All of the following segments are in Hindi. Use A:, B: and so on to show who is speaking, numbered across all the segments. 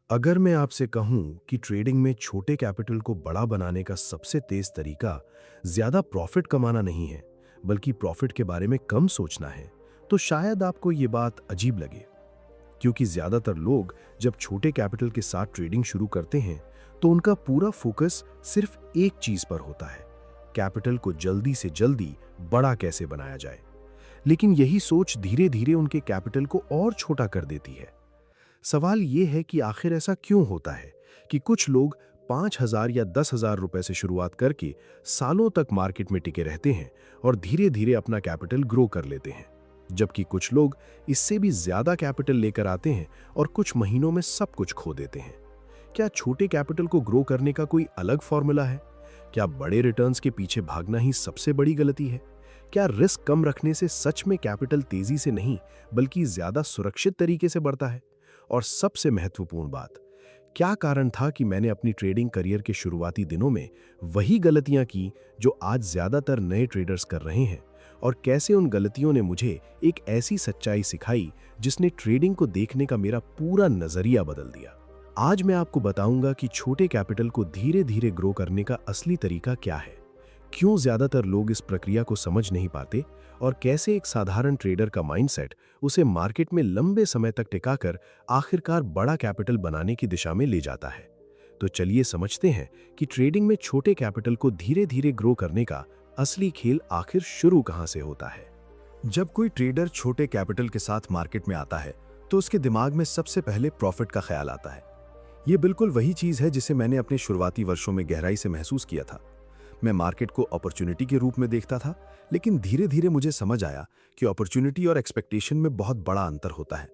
A: अगर मैं आपसे कहूं कि ट्रेडिंग में छोटे कैपिटल को बड़ा बनाने का सबसे तेज तरीका ज्यादा प्रॉफिट कमाना नहीं है, बल्कि प्रॉफिट के बारे में कम सोचना है, तो शायद आपको ये बात अजीब लगे। क्योंकि ज्यादातर लोग जब छोटे कैपिटल के साथ ट्रेडिंग शुरू करते हैं, तो उनका पूरा फोकस सिर्फ एक चीज पर होता है: कैपिटल को जल्दी से जल्दी बड़ा कैसे बनाया जाए। लेकिन यही सोच धीरे धीरे उनके कैपिटल को और छोटा कर देती है। सवाल यह है कि आखिर ऐसा क्यों होता है कि कुछ लोग 5,000 या 10,000 रुपए से शुरुआत करके सालों तक मार्केट में टिके रहते हैं और धीरे धीरे अपना कैपिटल ग्रो कर लेते हैं, जबकि कुछ लोग इससे भी ज्यादा कैपिटल लेकर आते हैं और कुछ महीनों में सब कुछ खो देते हैं। क्या छोटे कैपिटल को ग्रो करने का कोई अलग फॉर्मूला है? क्या बड़े रिटर्न्स के पीछे भागना ही सबसे बड़ी गलती है? क्या रिस्क कम रखने से सच में कैपिटल तेजी से नहीं बल्कि ज्यादा सुरक्षित तरीके से बढ़ता है? और सबसे महत्वपूर्ण बात, क्या कारण था कि मैंने अपनी ट्रेडिंग करियर के शुरुआती दिनों में वही गलतियां की जो आज ज्यादातर नए ट्रेडर्स कर रहे हैं, और कैसे उन गलतियों ने मुझे एक ऐसी सच्चाई सिखाई जिसने ट्रेडिंग को देखने का मेरा पूरा नजरिया बदल दिया। आज मैं आपको बताऊंगा कि छोटे कैपिटल को धीरे धीरे ग्रो करने का असली तरीका क्या है, क्यों ज्यादातर लोग इस प्रक्रिया को समझ नहीं पाते, और कैसे एक साधारण ट्रेडर का माइंडसेट उसे मार्केट में लंबे समय तक टिकाकर आखिरकार बड़ा कैपिटल बनाने की दिशा में ले जाता है। तो चलिए समझते हैं कि ट्रेडिंग में छोटे कैपिटल को धीरे धीरे ग्रो करने का असली खेल आखिर शुरू कहां से होता है।
B: जब कोई ट्रेडर छोटे कैपिटल के साथ मार्केट में आता है, तो उसके दिमाग में सबसे पहले प्रॉफिट का ख्याल आता है। ये बिल्कुल वही चीज है जिसे मैंने अपने शुरुआती वर्षों में गहराई से महसूस किया था। मैं मार्केट को अपॉर्चुनिटी के रूप में देखता था, लेकिन धीरे धीरे मुझे समझ आया कि अपॉर्चुनिटी और एक्सपेक्टेशन में बहुत बड़ा अंतर होता है।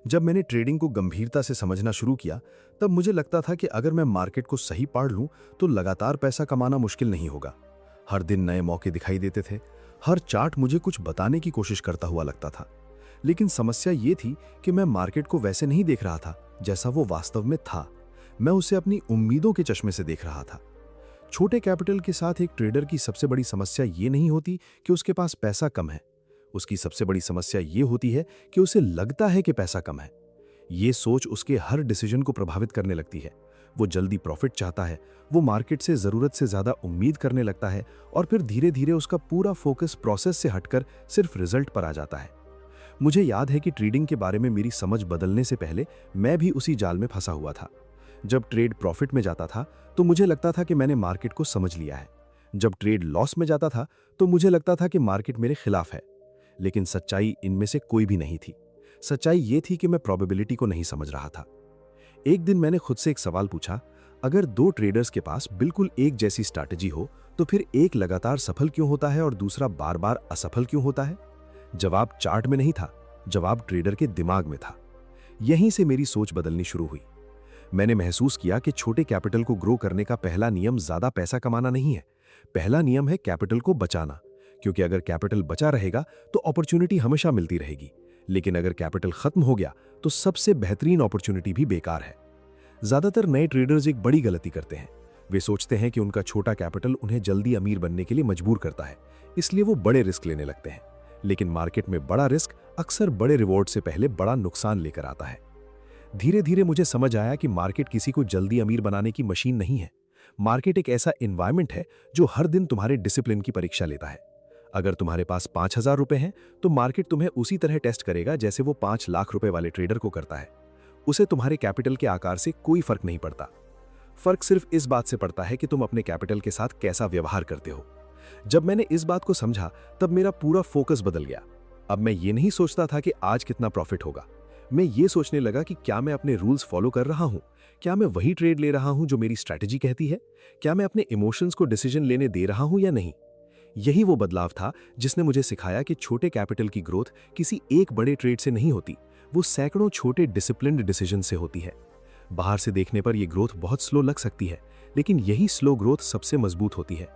B: जब मैंने ट्रेडिंग को गंभीरता से समझना शुरू किया, तब मुझे लगता था कि अगर मैं मार्केट को सही पढ़ लूं तो लगातार पैसा कमाना मुश्किल नहीं होगा। हर दिन नए मौके दिखाई देते थे, हर चार्ट मुझे कुछ बताने की कोशिश करता हुआ लगता था। लेकिन समस्या ये थी कि मैं मार्केट को वैसे नहीं देख रहा था जैसा वो वास्तव में था। मैं उसे अपनी उम्मीदों के चश्मे से देख रहा था। छोटे कैपिटल के साथ एक ट्रेडर की सबसे बड़ी समस्या ये नहीं होती कि उसके पास पैसा कम है। उसकी सबसे बड़ी समस्या ये होती है कि उसे लगता है कि पैसा कम है। ये सोच उसके हर डिसीजन को प्रभावित करने लगती है। वो जल्दी प्रॉफिट चाहता है, वो मार्केट से जरूरत से ज्यादा उम्मीद करने लगता है, और फिर धीरे धीरे उसका पूरा फोकस प्रोसेस से हटकर सिर्फ रिजल्ट पर आ जाता है। मुझे याद है कि ट्रेडिंग के बारे में मेरी समझ बदलने से पहले मैं भी उसी जाल में फंसा हुआ था। जब ट्रेड प्रॉफिट में जाता था तो मुझे लगता था कि मैंने मार्केट को समझ लिया है। जब ट्रेड लॉस में जाता था तो मुझे लगता था कि मार्केट मेरे खिलाफ है। लेकिन सच्चाई इनमें से कोई भी नहीं थी। सच्चाई ये थी कि मैं प्रोबेबिलिटी को नहीं समझ रहा था। एक दिन मैंने खुद से एक सवाल पूछा, अगर दो ट्रेडर्स के पास बिल्कुल एक जैसी स्ट्रैटेजी हो तो फिर एक लगातार सफल क्यों होता है और दूसरा बार बार असफल क्यों होता है? जवाब चार्ट में नहीं था, जवाब ट्रेडर के दिमाग में था। यहीं से मेरी सोच बदलनी शुरू हुई। मैंने महसूस किया कि छोटे कैपिटल को ग्रो करने का पहला नियम ज्यादा पैसा कमाना नहीं है। पहला नियम है कैपिटल को बचाना, क्योंकि अगर कैपिटल बचा रहेगा तो अपॉर्चुनिटी हमेशा मिलती रहेगी। लेकिन अगर कैपिटल खत्म हो गया तो सबसे बेहतरीन अपॉर्चुनिटी भी बेकार है। ज्यादातर नए ट्रेडर्स एक बड़ी गलती करते हैं। वे सोचते हैं कि उनका छोटा कैपिटल उन्हें जल्दी अमीर बनने के लिए मजबूर करता है, इसलिए वो बड़े रिस्क लेने लगते हैं। लेकिन मार्केट में बड़ा रिस्क अक्सर बड़े रिवॉर्ड से पहले बड़ा नुकसान लेकर आता है। धीरे धीरे मुझे समझ आया कि मार्केट किसी को जल्दी अमीर बनाने की मशीन नहीं है। मार्केट एक ऐसा एनवायरनमेंट है जो हर दिन तुम्हारे डिसिप्लिन की परीक्षा लेता है। अगर तुम्हारे पास 5,000 रुपए हैं तो मार्केट तुम्हें उसी तरह टेस्ट करेगा जैसे वो 5 लाख रुपए वाले ट्रेडर को करता है। उसे तुम्हारे कैपिटल के आकार से कोई फर्क नहीं पड़ता। फर्क सिर्फ इस बात से पड़ता है कि तुम अपने कैपिटल के साथ कैसा व्यवहार करते हो। जब मैंने इस बात को समझा तब मेरा पूरा फोकस बदल गया। अब मैं ये नहीं सोचता था कि आज कितना प्रॉफिट होगा। मैं ये सोचने लगा कि क्या मैं अपने रूल्स फॉलो कर रहा हूं, क्या मैं वही ट्रेड ले रहा हूं जो मेरी स्ट्रैटेजी कहती है, क्या मैं अपने इमोशंस को डिसीजन लेने दे रहा हूं या नहीं। यही वो बदलाव था जिसने मुझे सिखाया कि छोटे कैपिटल की ग्रोथ किसी एक बड़े ट्रेड से नहीं होती, वो सैकड़ों छोटे डिसिप्लिन्ड डिसीजन से होती है। बाहर से देखने पर यह ग्रोथ बहुत स्लो लग सकती है, लेकिन यही स्लो ग्रोथ सबसे मजबूत होती है,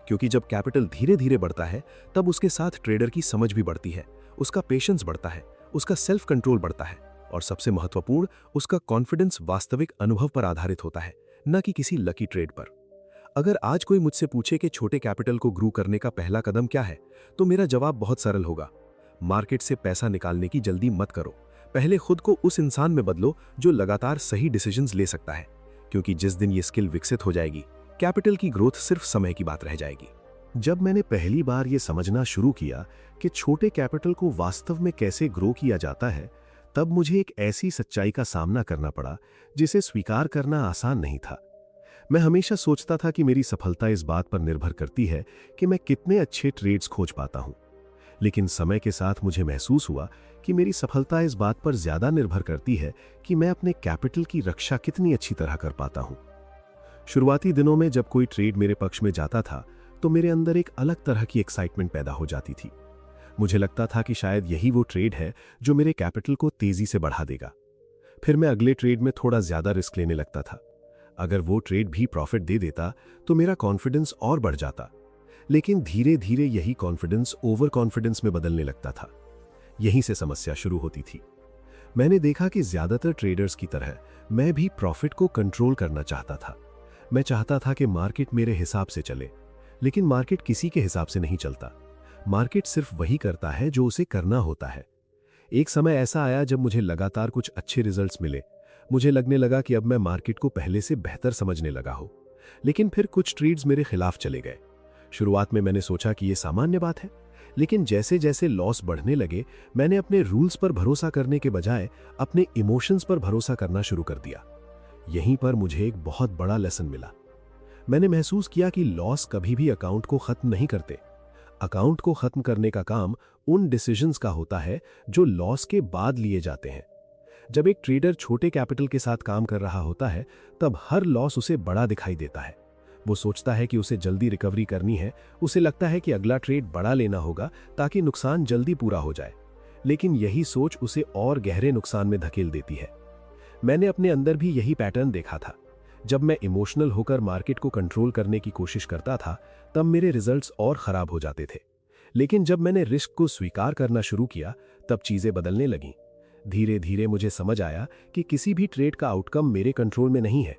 B: क्योंकि जब कैपिटल धीरे धीरे बढ़ता है तब उसके साथ ट्रेडर की समझ भी बढ़ती है, उसका पेशेंस बढ़ता है, उसका सेल्फ कंट्रोल बढ़ता है, और सबसे महत्वपूर्ण, उसका कॉन्फिडेंस वास्तविक अनुभव पर आधारित होता है, न कि किसी लकी ट्रेड पर। अगर आज कोई मुझसे पूछे कि छोटे कैपिटल को ग्रो करने का पहला कदम क्या है, तो मेरा जवाब बहुत सरल होगा। मार्केट से पैसा निकालने की जल्दी मत करो, पहले खुद को उस इंसान में बदलो जो लगातार सही डिसीजंस ले सकता है, क्योंकि जिस दिन ये स्किल विकसित हो जाएगी, कैपिटल की ग्रोथ सिर्फ समय की बात रह जाएगी।
A: जब मैंने पहली बार ये समझना शुरू किया कि छोटे कैपिटल को वास्तव में कैसे ग्रो किया जाता है, तब मुझे एक ऐसी सच्चाई का सामना करना पड़ा जिसे स्वीकार करना आसान नहीं था। मैं हमेशा सोचता था कि मेरी सफलता इस बात पर निर्भर करती है कि मैं कितने अच्छे ट्रेड्स खोज पाता हूं, लेकिन समय के साथ मुझे महसूस हुआ कि मेरी सफलता इस बात पर ज्यादा निर्भर करती है कि मैं अपने कैपिटल की रक्षा कितनी अच्छी तरह कर पाता हूं। शुरुआती दिनों में जब कोई ट्रेड मेरे पक्ष में जाता था तो मेरे अंदर एक अलग तरह की एक्साइटमेंट पैदा हो जाती थी। मुझे लगता था कि शायद यही वो ट्रेड है जो मेरे कैपिटल को तेजी से बढ़ा देगा। फिर मैं अगले ट्रेड में थोड़ा ज्यादा रिस्क लेने लगता था। अगर वो ट्रेड भी प्रॉफिट दे देता तो मेरा कॉन्फिडेंस और बढ़ जाता, लेकिन धीरे धीरे यही कॉन्फिडेंस ओवर कॉन्फिडेंस में बदलने लगता था। यहीं से समस्या शुरू होती थी। मैंने देखा कि ज्यादातर ट्रेडर्स की तरह मैं भी प्रॉफिट को कंट्रोल करना चाहता था। मैं चाहता था कि मार्केट मेरे हिसाब से चले, लेकिन मार्केट किसी के हिसाब से नहीं चलता। मार्केट सिर्फ वही करता है जो उसे करना होता है। एक समय ऐसा आया जब मुझे लगातार कुछ अच्छे रिजल्ट्स मिले। मुझे लगने लगा कि अब मैं मार्केट को पहले से बेहतर समझने लगा हूं, लेकिन फिर कुछ ट्रेड्स मेरे खिलाफ चले गए। शुरुआत में मैंने सोचा कि यह सामान्य बात है, लेकिन जैसे जैसे लॉस बढ़ने लगे, मैंने अपने रूल्स पर भरोसा करने के बजाय अपने इमोशंस पर भरोसा करना शुरू कर दिया। यहीं पर मुझे एक बहुत बड़ा लेसन मिला। मैंने महसूस किया कि लॉस कभी भी अकाउंट को खत्म नहीं करते। अकाउंट को खत्म करने का काम उन डिसीजंस का होता है जो लॉस के बाद लिए जाते हैं। जब एक ट्रेडर छोटे कैपिटल के साथ काम कर रहा होता है, तब हर लॉस उसे बड़ा दिखाई देता है। वो सोचता है कि उसे जल्दी रिकवरी करनी है। उसे लगता है कि अगला ट्रेड बड़ा लेना होगा ताकि नुकसान जल्दी पूरा हो जाए, लेकिन यही सोच उसे और गहरे नुकसान में धकेल देती है। मैंने अपने अंदर भी यही पैटर्न देखा था। जब मैं इमोशनल होकर मार्केट को कंट्रोल करने की कोशिश करता था, तब मेरे रिजल्ट्स और खराब हो जाते थे। लेकिन जब मैंने रिस्क को स्वीकार करना शुरू किया, तब चीजें बदलने लगीं। धीरे धीरे मुझे समझ आया कि किसी भी ट्रेड का आउटकम मेरे कंट्रोल में नहीं है।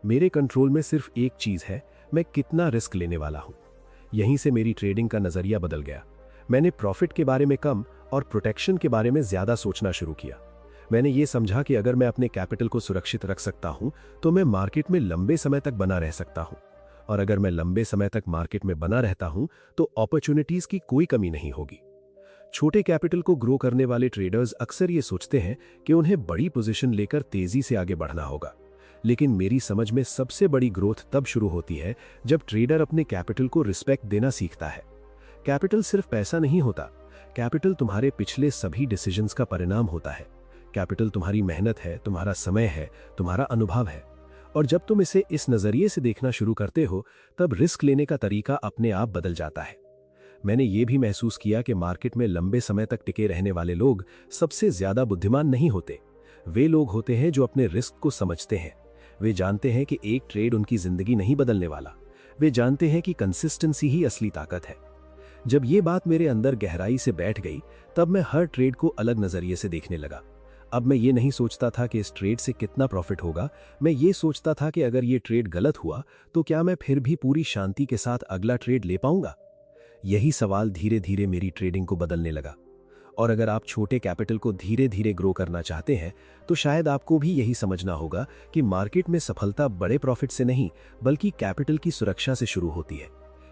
A: मेरे कंट्रोल में सिर्फ एक चीज है, मैं कितना रिस्क लेने वाला हूं। यहीं से मेरी ट्रेडिंग का नजरिया बदल गया। मैंने प्रॉफिट के बारे में कम और प्रोटेक्शन के बारे में ज्यादा सोचना शुरू किया। मैंने ये समझा कि अगर मैं अपने कैपिटल को सुरक्षित रख सकता हूं, तो मैं मार्केट में लंबे समय तक बना रह सकता हूं, और अगर मैं लंबे समय तक मार्केट में बना रहता हूं, तो अपॉर्चुनिटीज की कोई कमी नहीं होगी। छोटे कैपिटल को ग्रो करने वाले ट्रेडर्स अक्सर ये सोचते हैं कि उन्हें बड़ी पोजीशन लेकर तेजी से आगे बढ़ना होगा, लेकिन मेरी समझ में सबसे बड़ी ग्रोथ तब शुरू होती है जब ट्रेडर अपने कैपिटल को रिस्पेक्ट देना सीखता है। कैपिटल सिर्फ पैसा नहीं होता। कैपिटल तुम्हारे पिछले सभी डिसीजंस का परिणाम होता है। कैपिटल तुम्हारी मेहनत है, तुम्हारा समय है, तुम्हारा अनुभव है। और जब तुम इसे इस नजरिए से देखना शुरू करते हो, तब रिस्क लेने का तरीका अपने आप बदल जाता है। मैंने ये भी महसूस किया कि मार्केट में लंबे समय तक टिके रहने वाले लोग सबसे ज्यादा बुद्धिमान नहीं होते। वे लोग होते हैं जो अपने रिस्क को समझते हैं। वे जानते हैं कि एक ट्रेड उनकी जिंदगी नहीं बदलने वाला। वे जानते हैं कि कंसिस्टेंसी ही असली ताकत है। जब ये बात मेरे अंदर गहराई से बैठ गई, तब मैं हर ट्रेड को अलग नजरिए से देखने लगा। अब मैं ये नहीं सोचता था कि इस ट्रेड से कितना प्रॉफिट होगा। मैं ये सोचता था कि अगर ये ट्रेड गलत हुआ तो क्या मैं फिर भी पूरी शांति के साथ अगला ट्रेड ले पाऊंगा। यही सवाल धीरे धीरे मेरी ट्रेडिंग को बदलने लगा। और अगर आप छोटे कैपिटल को धीरे धीरे ग्रो करना चाहते हैं, तो शायद आपको भी यही समझना होगा कि मार्केट में सफलता बड़े प्रॉफिट से नहीं, बल्कि कैपिटल की सुरक्षा से शुरू होती है।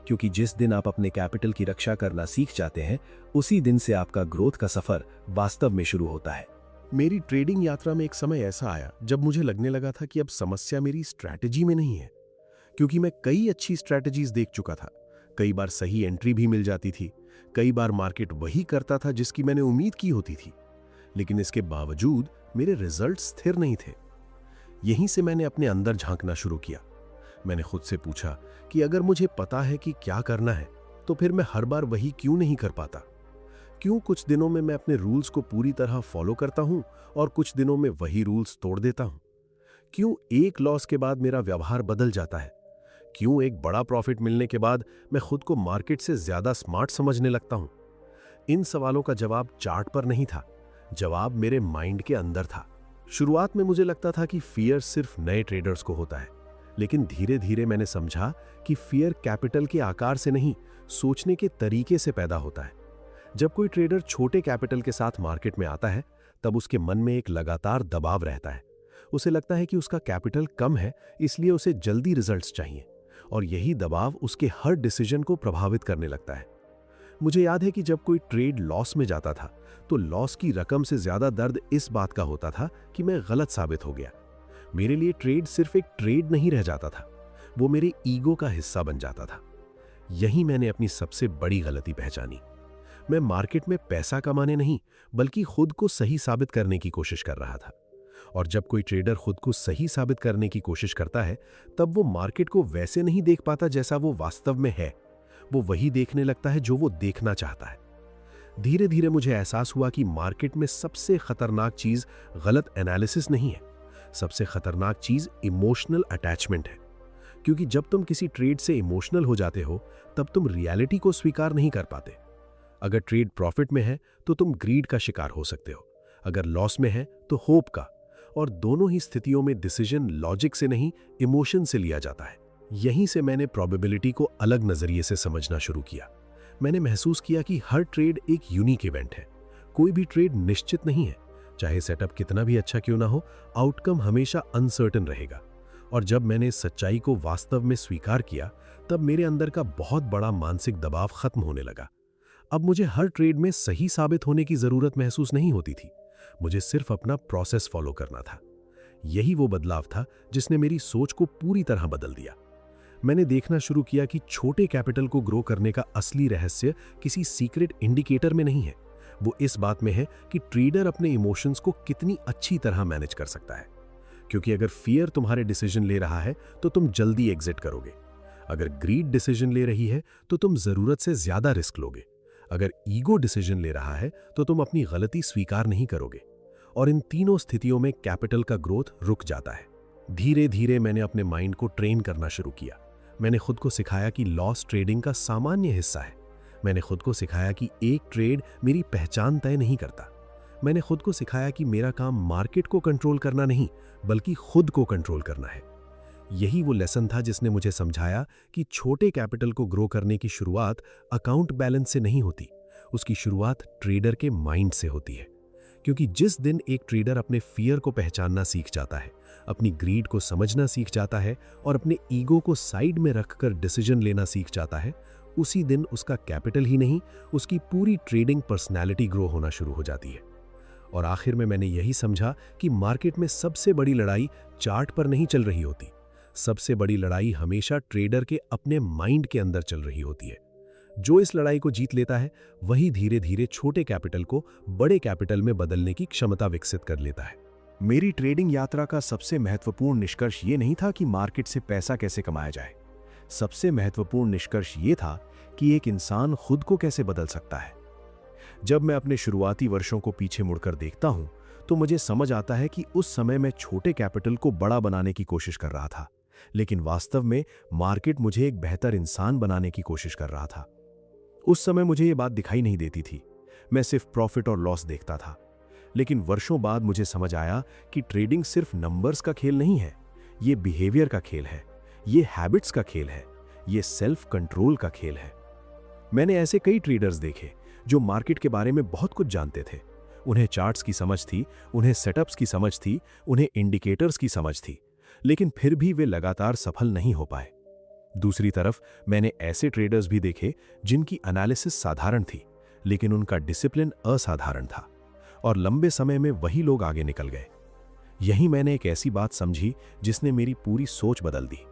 A: क्योंकि जिस दिन आप अपने कैपिटल की रक्षा करना सीख जाते हैं, उसी दिन से आपका ग्रोथ का सफर वास्तव में शुरू होता है। मेरी ट्रेडिंग यात्रा में एक समय ऐसा आया जब मुझे लगने लगा था कि अब समस्या मेरी स्ट्रैटेजी में नहीं है, क्योंकि मैं कई अच्छी स्ट्रैटेजीज देख चुका था। कई बार सही एंट्री भी मिल जाती थी, कई बार मार्केट वही करता था जिसकी मैंने उम्मीद की होती थी, लेकिन इसके बावजूद मेरे रिजल्ट स्थिर नहीं थे। यहीं से मैंने अपने अंदर झांकना शुरू किया। मैंने खुद से पूछा कि अगर मुझे पता है कि क्या करना है, तो फिर मैं हर बार वही क्यों नहीं कर पाता। क्यों कुछ दिनों में मैं अपने रूल्स को पूरी तरह फॉलो करता हूं और कुछ दिनों में वही रूल्स तोड़ देता हूं। क्यों एक लॉस के बाद मेरा व्यवहार बदल जाता है। क्यों एक बड़ा प्रॉफिट मिलने के बाद मैं खुद को मार्केट से ज्यादा स्मार्ट समझने लगता हूं। इन सवालों का जवाब चार्ट पर नहीं था, जवाब मेरे माइंड के अंदर था। शुरुआत में मुझे लगता था कि फियर सिर्फ नए ट्रेडर्स को होता है, लेकिन धीरे धीरे मैंने समझा कि फियर कैपिटल के आकार से नहीं, सोचने के तरीके से पैदा होता है। जब कोई ट्रेडर छोटे कैपिटल के साथ मार्केट में आता है, तब उसके मन में एक लगातार दबाव रहता है। उसे लगता है कि उसका कैपिटल कम है, इसलिए उसे जल्दी रिजल्ट्स चाहिए, और यही दबाव उसके हर डिसीजन को प्रभावित करने लगता है। मुझे याद है कि जब कोई ट्रेड लॉस में जाता था तो लॉस की रकम से ज्यादा दर्द इस बात का होता था कि मैं गलत साबित हो गया। मेरे लिए ट्रेड सिर्फ एक ट्रेड नहीं रह जाता था, वो मेरे ईगो का हिस्सा बन जाता था। यही मैंने अपनी सबसे बड़ी गलती पहचानी। मैं मार्केट में पैसा कमाने नहीं, बल्कि खुद को सही साबित करने की कोशिश कर रहा था। और जब कोई ट्रेडर खुद को सही साबित करने की कोशिश करता है, तब वो मार्केट को वैसे नहीं देख पाता जैसा वो वास्तव में है। वो वही देखने लगता है जो वो देखना चाहता है। धीरे धीरे मुझे एहसास हुआ कि मार्केट में सबसे खतरनाक चीज गलत एनालिसिस नहीं है, सबसे खतरनाक चीज इमोशनल अटैचमेंट है। क्योंकि जब तुम किसी ट्रेड से इमोशनल हो जाते हो, तब तुम रियलिटी को स्वीकार नहीं कर पाते। अगर ट्रेड प्रॉफिट में है तो तुम ग्रीड का शिकार हो सकते हो, अगर लॉस में है तो होप का, और दोनों ही स्थितियों में डिसीजन लॉजिक से नहीं, इमोशन से लिया जाता है। यहीं से मैंने प्रोबेबिलिटी को अलग नजरिए से समझना शुरू किया। मैंने महसूस किया कि हर ट्रेड एक यूनिक इवेंट है। कोई भी ट्रेड निश्चित नहीं है, चाहे सेटअप कितना भी अच्छा क्यों ना हो, आउटकम हमेशा अनसर्टेन रहेगा। और जब मैंने इस सच्चाई को वास्तव में स्वीकार किया, तब मेरे अंदर का बहुत बड़ा मानसिक दबाव खत्म होने लगा। अब मुझे हर ट्रेड में सही साबित होने की जरूरत महसूस नहीं होती थी, मुझे सिर्फ अपना प्रोसेस फॉलो करना था। यही वो बदलाव था जिसने मेरी सोच को पूरी तरह बदल दिया। मैंने देखना शुरू किया कि छोटे कैपिटल को ग्रो करने का असली रहस्य किसी सीक्रेट इंडिकेटर में नहीं है, वो इस बात में है कि ट्रेडर अपने इमोशंस को कितनी अच्छी तरह मैनेज कर सकता है। क्योंकि अगर फियर तुम्हारे डिसीजन ले रहा है तो तुम जल्दी एग्जिट करोगे, अगर ग्रीड डिसीजन ले रही है तो तुम जरूरत से ज्यादा रिस्क लोगे, अगर ईगो डिसीजन ले रहा है तो तुम अपनी गलती स्वीकार नहीं करोगे। और इन तीनों स्थितियों में कैपिटल का ग्रोथ रुक जाता है। धीरे धीरे मैंने अपने माइंड को ट्रेन करना शुरू किया। मैंने खुद को सिखाया कि लॉस ट्रेडिंग का सामान्य हिस्सा है। मैंने खुद को सिखाया कि एक ट्रेड मेरी पहचान तय नहीं करता। मैंने खुद को सिखाया कि मेरा काम मार्केट को कंट्रोल करना नहीं, बल्कि खुद को कंट्रोल करना है। यही वो लेसन था जिसने मुझे समझाया कि छोटे कैपिटल को ग्रो करने की शुरुआत अकाउंट बैलेंस से नहीं होती, उसकी शुरुआत ट्रेडर के माइंड से होती है। क्योंकि जिस दिन एक ट्रेडर अपने फियर को पहचानना सीख जाता है, अपनी ग्रीड को समझना सीख जाता है और अपने ईगो को साइड में रखकर डिसीजन लेना सीख जाता है, उसी दिन उसका कैपिटल ही नहीं, उसकी पूरी ट्रेडिंग पर्सनैलिटी ग्रो होना शुरू हो जाती है। और आखिर में मैंने यही समझा कि मार्केट में सबसे बड़ी लड़ाई चार्ट पर नहीं चल रही होती, सबसे बड़ी लड़ाई हमेशा ट्रेडर के अपने माइंड के अंदर चल रही होती है। जो इस लड़ाई को जीत लेता है, वही धीरे धीरे छोटे कैपिटल को बड़े कैपिटल में बदलने की क्षमता विकसित कर लेता है।
B: मेरी ट्रेडिंग यात्रा का सबसे महत्वपूर्ण निष्कर्ष ये नहीं था कि मार्केट से पैसा कैसे कमाया जाए। सबसे महत्वपूर्ण निष्कर्ष ये था कि एक इंसान खुद को कैसे बदल सकता है। जब मैं अपने शुरुआती वर्षों को पीछे मुड़कर देखता हूं, तो मुझे समझ आता है कि उस समय मैं छोटे कैपिटल को बड़ा बनाने की कोशिश कर रहा था, लेकिन वास्तव में मार्केट मुझे एक बेहतर इंसान बनाने की कोशिश कर रहा था। उस समय मुझे ये बात दिखाई नहीं देती थी, मैं सिर्फ प्रॉफिट और लॉस देखता था। लेकिन वर्षों बाद मुझे समझ आया कि ट्रेडिंग सिर्फ नंबर्स का खेल नहीं है, ये बिहेवियर का खेल है, ये हैबिट्स का खेल है, ये सेल्फ कंट्रोल का खेल है। मैंने ऐसे कई ट्रेडर्स देखे जो मार्केट के बारे में बहुत कुछ जानते थे। उन्हें चार्ट्स की समझ थी, उन्हें सेटअप्स की समझ थी, उन्हें इंडिकेटर्स की समझ थी, लेकिन फिर भी वे लगातार सफल नहीं हो पाए। दूसरी तरफ मैंने ऐसे ट्रेडर्स भी देखे जिनकी एनालिसिस साधारण थी, लेकिन उनका डिसिप्लिन असाधारण था, और लंबे समय में वही लोग आगे निकल गए। यही मैंने एक ऐसी बात समझी जिसने मेरी पूरी सोच बदल दी।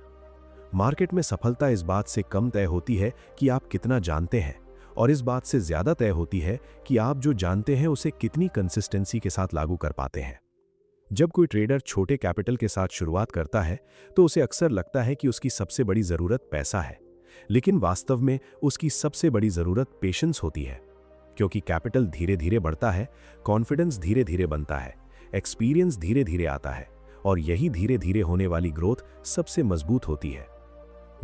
B: मार्केट में सफलता इस बात से कम तय होती है कि आप कितना जानते हैं, और इस बात से ज्यादा तय होती है कि आप जो जानते हैं उसे कितनी कंसिस्टेंसी के साथ लागू कर पाते हैं। जब कोई ट्रेडर छोटे कैपिटल के साथ शुरुआत करता है तो उसे अक्सर लगता है कि उसकी सबसे बड़ी जरूरत पैसा है, लेकिन वास्तव में उसकी सबसे बड़ी जरूरत पेशेंस होती है। क्योंकि कैपिटल धीरे धीरे बढ़ता है, कॉन्फिडेंस धीरे धीरे बनता है, एक्सपीरियंस धीरे धीरे आता है, और यही धीरे धीरे होने वाली ग्रोथ सबसे मजबूत होती है।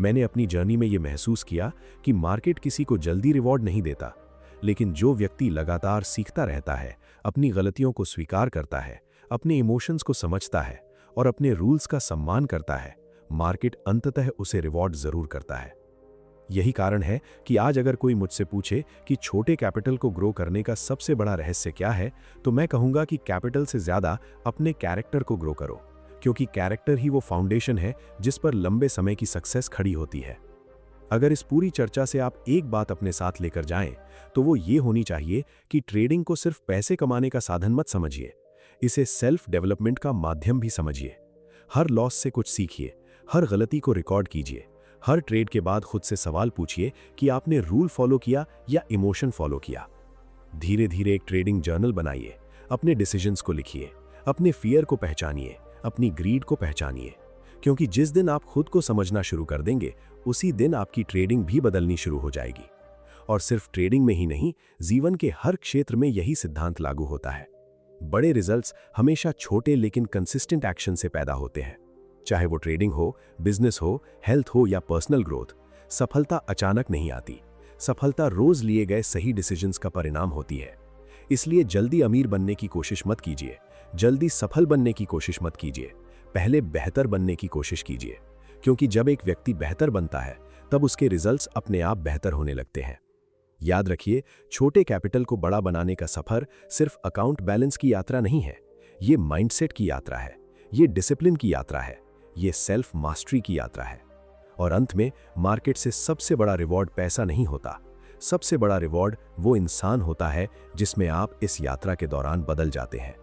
B: मैंने अपनी जर्नी में यह महसूस किया कि मार्केट किसी को जल्दी रिवॉर्ड नहीं देता, लेकिन जो व्यक्ति लगातार सीखता रहता है, अपनी गलतियों को स्वीकार करता है, अपने इमोशंस को समझता है और अपने रूल्स का सम्मान करता है, मार्केट अंततः उसे रिवॉर्ड जरूर करता है।
A: यही कारण है कि आज अगर कोई मुझसे पूछे कि छोटे कैपिटल को ग्रो करने का सबसे बड़ा रहस्य क्या है, तो मैं कहूंगा कि कैपिटल से ज्यादा अपने कैरेक्टर को ग्रो करो, क्योंकि कैरेक्टर ही वो फाउंडेशन है जिस पर लंबे समय की सक्सेस खड़ी होती है। अगर इस पूरी चर्चा से आप एक बात अपने साथ लेकर जाएं, तो वो ये होनी चाहिए कि ट्रेडिंग को सिर्फ पैसे कमाने का साधन मत समझिए, इसे सेल्फ डेवलपमेंट का माध्यम भी समझिए। हर लॉस से कुछ सीखिए, हर गलती को रिकॉर्ड कीजिए, हर ट्रेड के बाद खुद से सवाल पूछिए कि आपने रूल फॉलो किया या इमोशन फॉलो किया। धीरे धीरे एक ट्रेडिंग जर्नल बनाइए, अपने डिसीजंस को लिखिए, अपने फियर को पहचानिए, अपनी ग्रीड को पहचानिए, क्योंकि जिस दिन आप खुद को समझना शुरू कर देंगे, उसी दिन आपकी ट्रेडिंग भी बदलनी शुरू हो जाएगी। और सिर्फ ट्रेडिंग में ही नहीं, जीवन के हर क्षेत्र में यही सिद्धांत लागू होता है। बड़े रिजल्ट्स हमेशा छोटे लेकिन कंसिस्टेंट एक्शन से पैदा होते हैं। चाहे वो ट्रेडिंग हो, बिजनेस हो, हेल्थ हो या पर्सनल ग्रोथ, सफलता अचानक नहीं आती। सफलता रोज लिए गए सही डिसीजंस का परिणाम होती है। इसलिए जल्दी अमीर बनने की कोशिश मत कीजिए, जल्दी सफल बनने की कोशिश मत कीजिए, पहले बेहतर बनने की कोशिश कीजिए, क्योंकि जब एक व्यक्ति बेहतर बनता है, तब उसके रिजल्ट्स अपने आप बेहतर होने लगते हैं। याद रखिए, छोटे कैपिटल को बड़ा बनाने का सफर सिर्फ अकाउंट बैलेंस की यात्रा नहीं है, ये माइंडसेट की यात्रा है, ये डिसिप्लिन की यात्रा है, ये सेल्फ मास्टरी की यात्रा है। और अंत में मार्केट से सबसे बड़ा रिवॉर्ड पैसा नहीं होता, सबसे बड़ा रिवॉर्ड वो इंसान होता है जिसमें आप इस यात्रा के दौरान बदल जाते हैं।